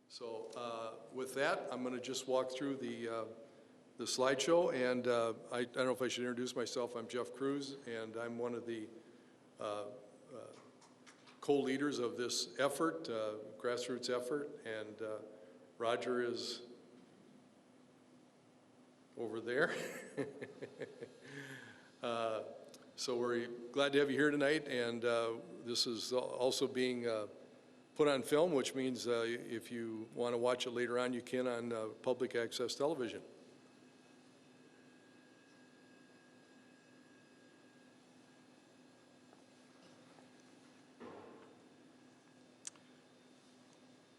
So with that, I'm going to just walk through the slideshow, and I don't know if I should introduce myself. I'm Jeff Cruz, and I'm one of the co-leaders of this effort, grassroots effort, and Roger is over there. So we're glad to have you here tonight, and this is also being put on film, which means if you want to watch it later on, you can on public access television.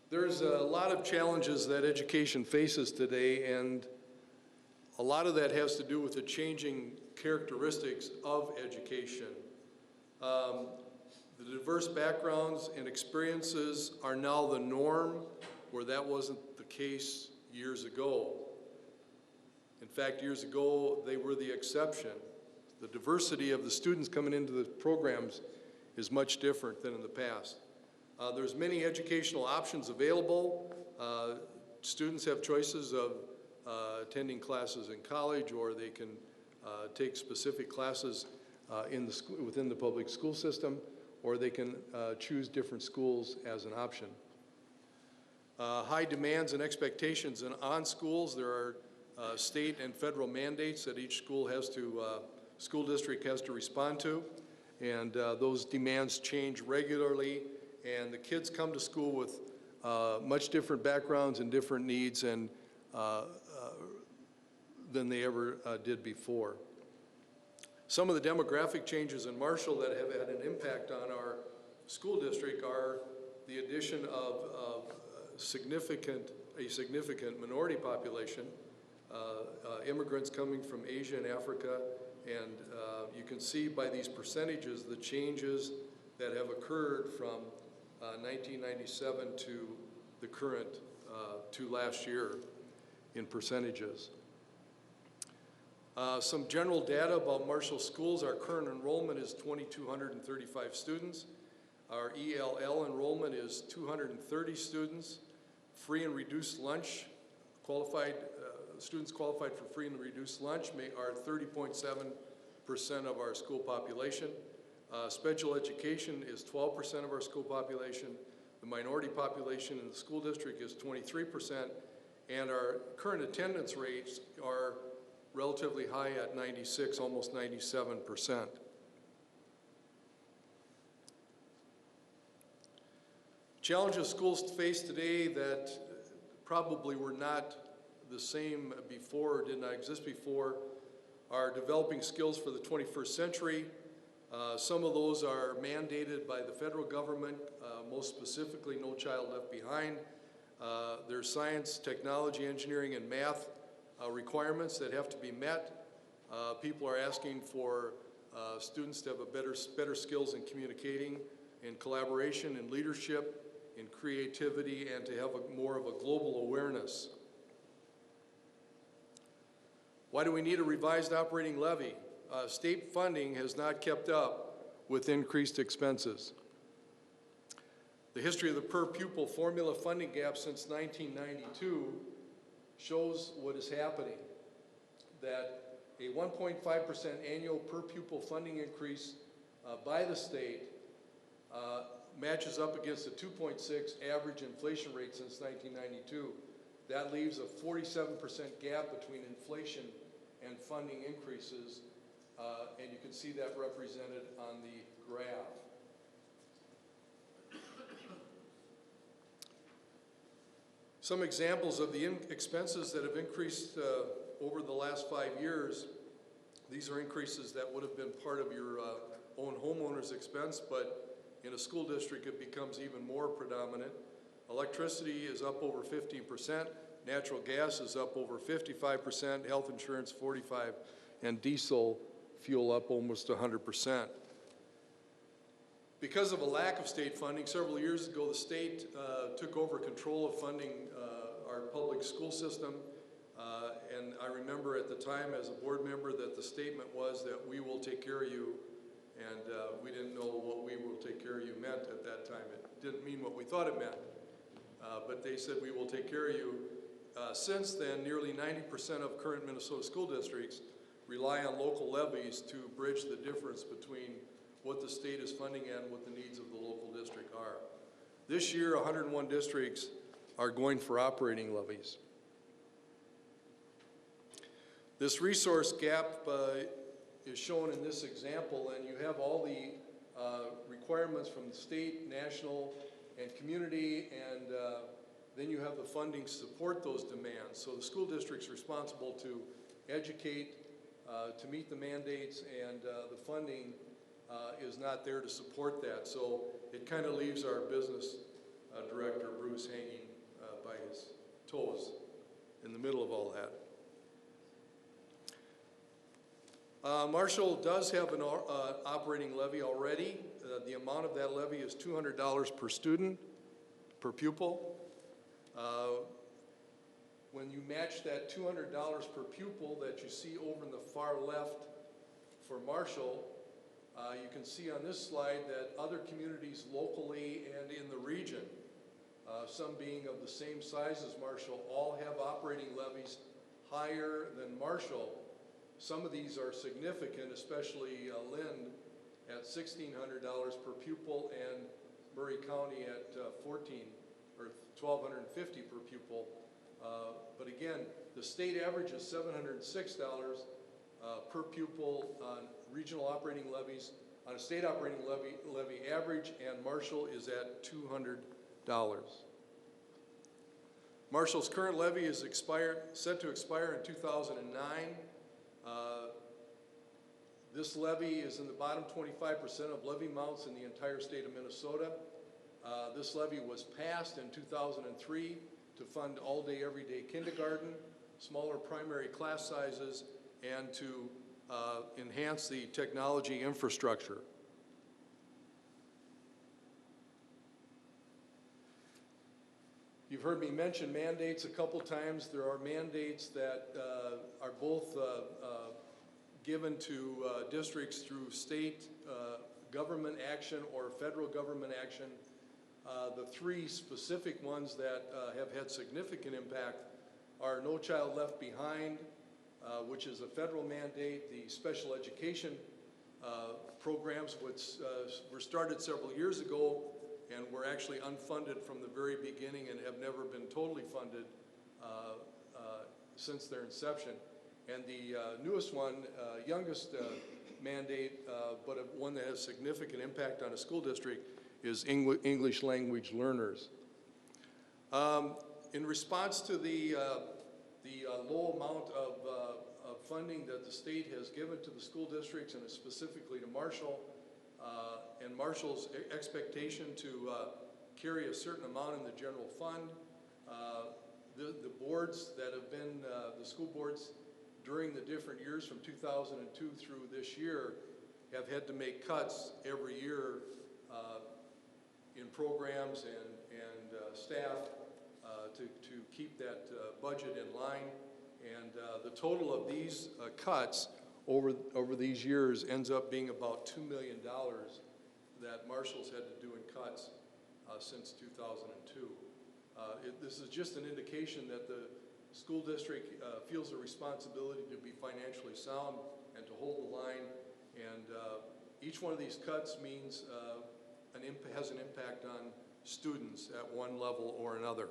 There's a lot of challenges that education faces today, and a lot of that has to do with the changing characteristics of education. The diverse backgrounds and experiences are now the norm, where that wasn't the case years ago. In fact, years ago, they were the exception. The diversity of the students coming into the programs is much different than in the past. There's many educational options available. Students have choices of attending classes in college, or they can take specific classes within the public school system, or they can choose different schools as an option. High demands and expectations on schools. There are state and federal mandates that each school district has to respond to, and those demands change regularly, and the kids come to school with much different backgrounds and different needs than they ever did before. Some of the demographic changes in Marshall that have had an impact on our school district are the addition of a significant minority population, immigrants coming from Asia and Africa, and you can see by these percentages the changes that have occurred from 1997 to the current, to last year in percentages. Some general data about Marshall schools. Our current enrollment is 2,235 students. Our ELL enrollment is 230 students. Free and reduced lunch, students qualified for free and reduced lunch are 30.7% of our school population. Special education is 12% of our school population. The minority population in the school district is 23%, and our current attendance rates are relatively high at 96, almost 97%. Challenges schools face today that probably were not the same before, or did not exist before, are developing skills for the 21st century. Some of those are mandated by the federal government, most specifically No Child Left Behind. There's science, technology, engineering, and math requirements that have to be met. People are asking for students to have better skills in communicating, in collaboration, in leadership, in creativity, and to have more of a global awareness. Why do we need a revised operating levy? State funding has not kept up with increased expenses. The history of the per pupil formula funding gap since 1992 shows what is happening, that a 1.5% annual per pupil funding increase by the state matches up against a 2.6 average inflation rate since 1992. That leaves a 47% gap between inflation and funding increases, and you can see that represented on the graph. Some examples of the expenses that have increased over the last 5 years. These are increases that would have been part of your own homeowner's expense, but in a school district it becomes even more predominant. Electricity is up over 15%, natural gas is up over 55%, health insurance 45%, and diesel fuel up almost 100%. Because of a lack of state funding, several years ago, the state took over control of funding our public school system. And I remember at the time as a board member that the statement was that we will take care of you. And we didn't know what we will take care of you meant at that time. It didn't mean what we thought it meant. But they said we will take care of you. Since then, nearly 90% of current Minnesota school districts rely on local levies to bridge the difference between what the state is funding and what the needs of the local district are. This year, 101 districts are going for operating levies. This resource gap is shown in this example, and you have all the requirements from the state, national, and community, and then you have the funding to support those demands. So the school district's responsible to educate, to meet the mandates, and the funding is not there to support that. So it kind of leaves our business director, Bruce, hanging by his toes in the middle of all that. Marshall does have an operating levy already. The amount of that levy is $200 per student, per pupil. When you match that $200 per pupil that you see over in the far left for Marshall, you can see on this slide that other communities locally and in the region, some being of the same size as Marshall, all have operating levies higher than Marshall. Some of these are significant, especially Lynn at $1,600 per pupil and Murray County at $1,250 per pupil. But again, the state average is $706 per pupil on regional operating levies, on a state operating levy average, and Marshall is at $200. Marshall's current levy is set to expire in 2009. This levy is in the bottom 25% of levy amounts in the entire state of Minnesota. This levy was passed in 2003 to fund all-day, everyday kindergarten, smaller primary class sizes, and to enhance the technology infrastructure. You've heard me mention mandates a couple times. There are mandates that are both given to districts through state government action or federal government action. The three specific ones that have had significant impact are No Child Left Behind, which is a federal mandate, the special education programs, which were started several years ago and were actually unfunded from the very beginning and have never been totally funded since their inception. And the newest one, youngest mandate, but one that has significant impact on a school district, is English language learners. In response to the low amount of funding that the state has given to the school districts, and specifically to Marshall, and Marshall's expectation to carry a certain amount in the general fund, the boards that have been, the school boards during the different years from 2002 through this year have had to make cuts every year in programs and staff to keep that budget in line. And the total of these cuts over these years ends up being about $2 million that Marshall's had to do in cuts since 2002. This is just an indication that the school district feels a responsibility to be financially sound and to hold the line, and each one of these cuts means has an impact on students at one level or another.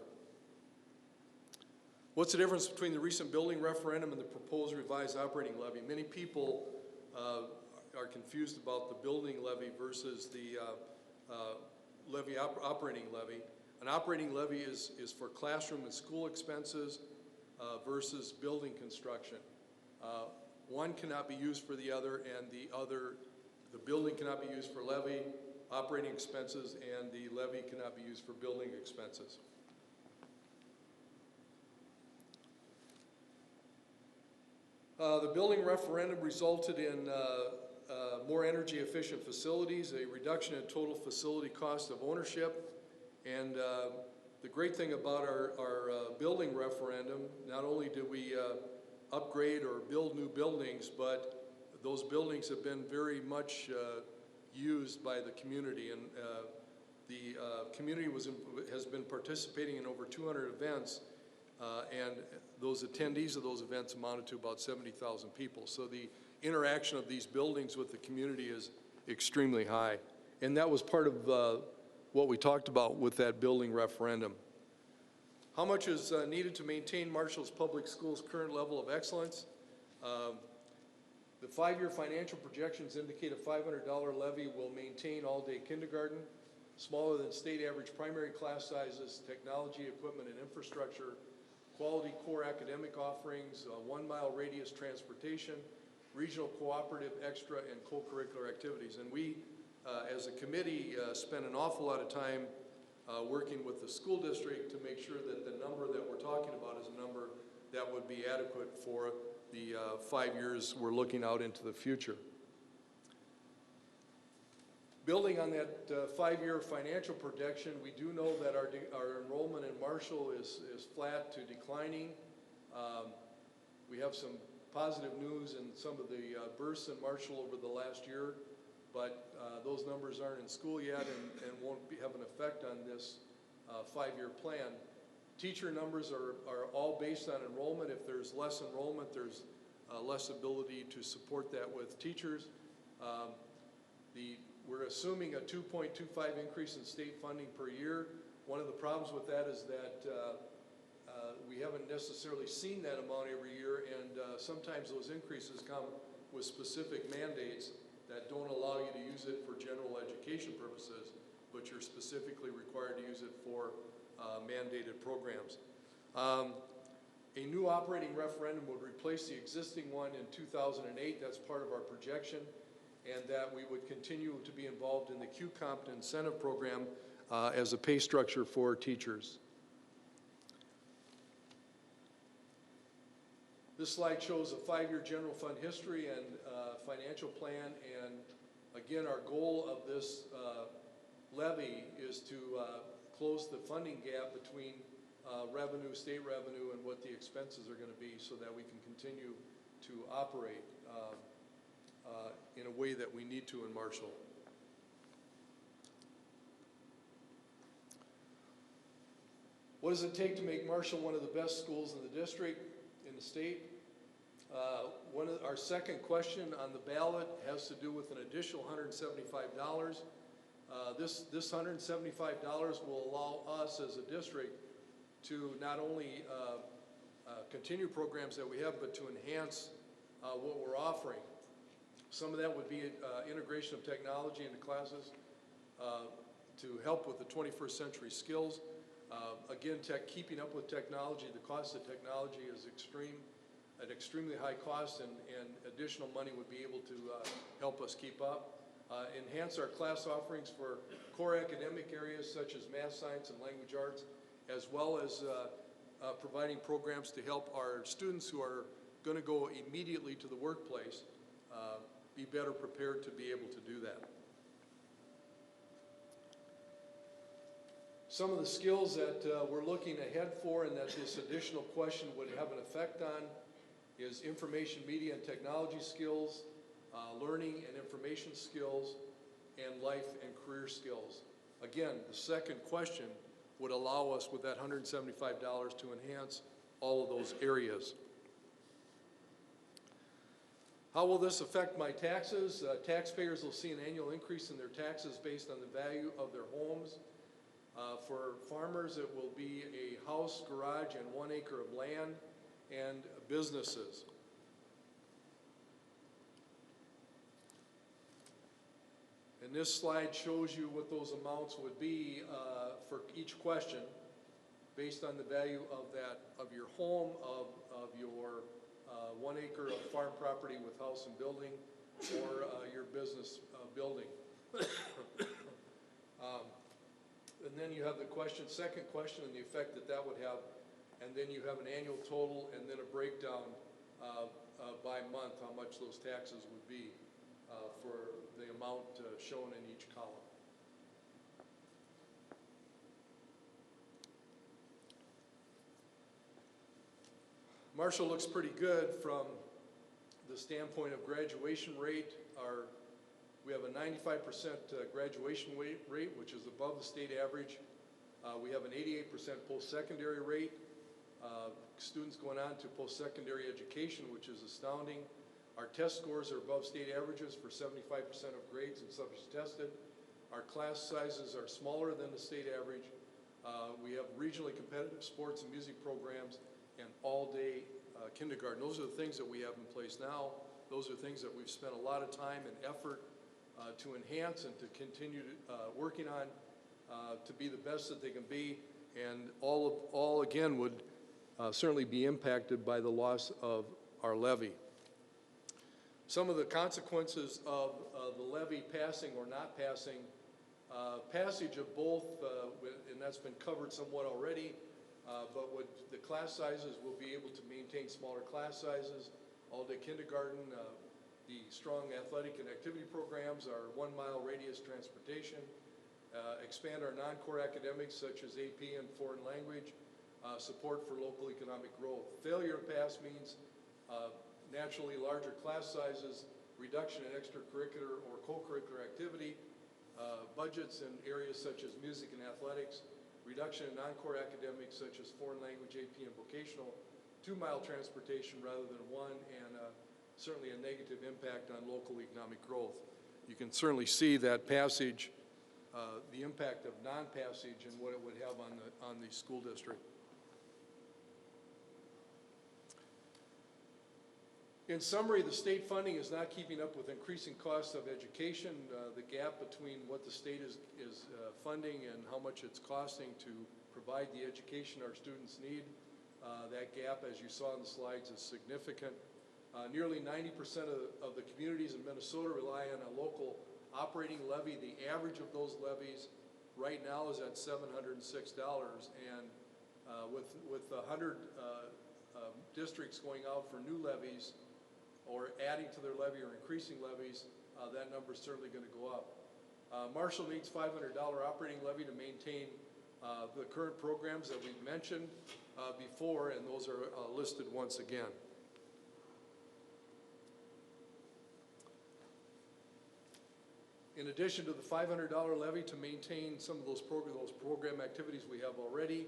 What's the difference between the recent building referendum and the proposed revised operating levy? Many people are confused about the building levy versus the operating levy. An operating levy is for classroom and school expenses versus building construction. One cannot be used for the other, and the building cannot be used for levy, operating expenses, and the levy cannot be used for building expenses. The building referendum resulted in more energy efficient facilities, a reduction in total facility cost of ownership, and the great thing about our building referendum, not only did we upgrade or build new buildings, but those buildings have been very much used by the community, and the community has been participating in over 200 events, and those attendees of those events amounted to about 70,000 people. So the interaction of these buildings with the community is extremely high. And that was part of what we talked about with that building referendum. How much is needed to maintain Marshall's Public Schools' current level of excellence? The 5-year financial projections indicate a $500 levy will maintain all-day kindergarten, smaller than state average primary class sizes, technology, equipment, and infrastructure, quality core academic offerings, 1-mile radius transportation, regional cooperative, extra, and co-curricular activities. And we, as a committee, spent an awful lot of time working with the school district to make sure that the number that we're talking about is a number that would be adequate for the 5 years we're looking out into the future. Building on that 5-year financial projection, we do know that our enrollment in Marshall is flat to declining. We have some positive news in some of the bursts in Marshall over the last year, but those numbers aren't in school yet and won't have an effect on this 5-year plan. Teacher numbers are all based on enrollment. If there's less enrollment, there's less ability to support that with teachers. We're assuming a 2.25 increase in state funding per year. One of the problems with that is that we haven't necessarily seen that amount every year, and sometimes those increases come with specific mandates that don't allow you to use it for general education purposes, but you're specifically required to use it for mandated programs. A new operating referendum would replace the existing one in 2008. That's part of our projection, and that we would continue to be involved in the Q-Comp incentive program as a pay structure for teachers. This slide shows a 5-year general fund history and financial plan, and again, our goal of this levy is to close the funding gap between revenue, state revenue, and what the expenses are going to be so that we can continue to operate in a way that we need to in Marshall. What does it take to make Marshall one of the best schools in the district, in the state? Our second question on the ballot has to do with an additional $175. This $175 will allow us as a district to not only continue programs that we have, but to enhance what we're offering. Some of that would be integration of technology into classes to help with the 21st century skills. Again, keeping up with technology, the cost of technology is an extremely high cost, and additional money would be able to help us keep up. Enhance our class offerings for core academic areas such as math, science, and language arts, as well as providing programs to help our students who are going to go immediately to the workplace be better prepared to be able to do that. Some of the skills that we're looking ahead for and that this additional question would have an effect on is information, media, and technology skills, learning and information skills, and life and career skills. Again, the second question would allow us with that $175 to enhance all of those areas. How will this affect my taxes? Taxpayers will see an annual increase in their taxes based on the value of their homes. For farmers, it will be a house, garage, and 1 acre of land, and businesses. And this slide shows you what those amounts would be for each question based on the value of your home, of your 1 acre of farm property with house and building, or your business building. And then you have the second question, and the effect that would have, and then you have an annual total, and then a breakdown by month, how much those taxes would be. for the amount shown in each column. Marshall looks pretty good from the standpoint of graduation rate. We have a 95% graduation rate, which is above the state average. We have an 88% post-secondary rate. Students going on to post-secondary education, which is astounding. Our test scores are above state averages for 75% of grades and subjects tested. Our class sizes are smaller than the state average. We have regionally competitive sports and music programs and all-day kindergarten. Those are the things that we have in place now. Those are things that we've spent a lot of time and effort to enhance and to continue working on to be the best that they can be, and all again would certainly be impacted by the loss of our levy. Some of the consequences of the levy passing or not passing, passage of both, and that's been covered somewhat already, but the class sizes will be able to maintain smaller class sizes, all-day kindergarten, the strong athletic and activity programs, our 1 mile radius transportation, expand our non-core academics such as AP and foreign language, support for local economic growth. Failure to pass means naturally larger class sizes, reduction in extracurricular or co-curricular activity, budgets in areas such as music and athletics, reduction in non-core academics such as foreign language, AP, and vocational, 2 mile transportation rather than 1, and certainly a negative impact on local economic growth. You can certainly see that passage, the impact of non-passage and what it would have on the school district. In summary, the state funding is not keeping up with increasing costs of education. The gap between what the state is funding and how much it's costing to provide the education our students need, that gap, as you saw in the slides, is significant. Nearly 90% of the communities in Minnesota rely on a local operating levy. The average of those levies right now is at $706, and with 100 districts going out for new levies or adding to their levy or increasing levies, that number is certainly going to go up. Marshall needs $500 operating levy to maintain the current programs that we've mentioned before, and those are listed once again. In addition to the $500 levy to maintain some of those program activities we have already,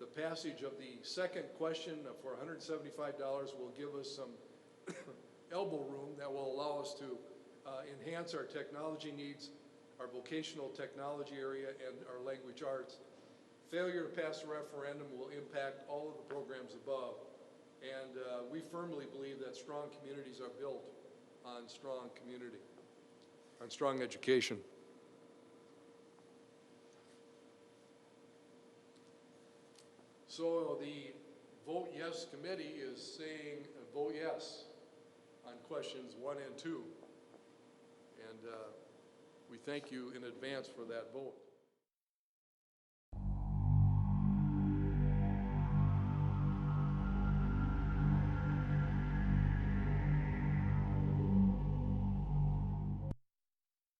the passage of the second question for $175 will give us some elbow room that will allow us to enhance our technology needs, our vocational technology area, and our language arts. Failure to pass a referendum will impact all of the programs above, and we firmly believe that strong communities are built on strong community, on strong education. So the Vote Yes committee is saying vote yes on questions 1 and 2. And we thank you in advance for that vote.